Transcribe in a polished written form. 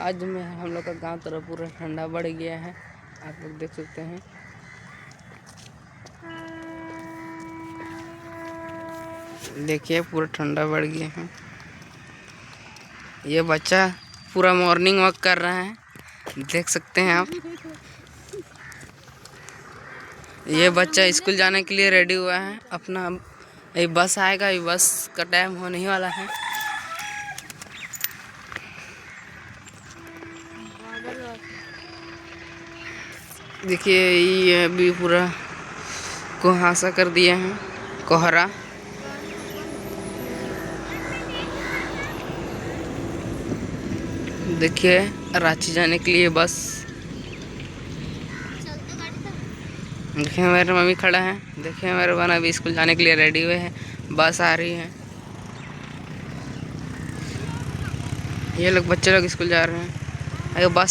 आज में हम लोग का गांव तरफ पूरा ठंडा बढ़ गया है, आप लोग देख सकते हैं। देखिए पूरा ठंडा बढ़ गया है। ये बच्चा पूरा मॉर्निंग वॉक कर रहा है, देख सकते हैं आप। ये बच्चा स्कूल जाने के लिए रेडी हुआ है अपना। ये बस आएगा, ये बस का टाइम होने ही वाला है। देखिए ये अभी पूरा कुहासा कर दिया है, कोहरा। देखिए रांची जाने के लिए बस। देखिए मेरे मम्मी खड़ा है, देखिए मेरे बहन अभी स्कूल जाने के लिए रेडी हुए हैं, बस आ रही है। ये लोग बच्चे लोग स्कूल जा रहे हैं, अगर बस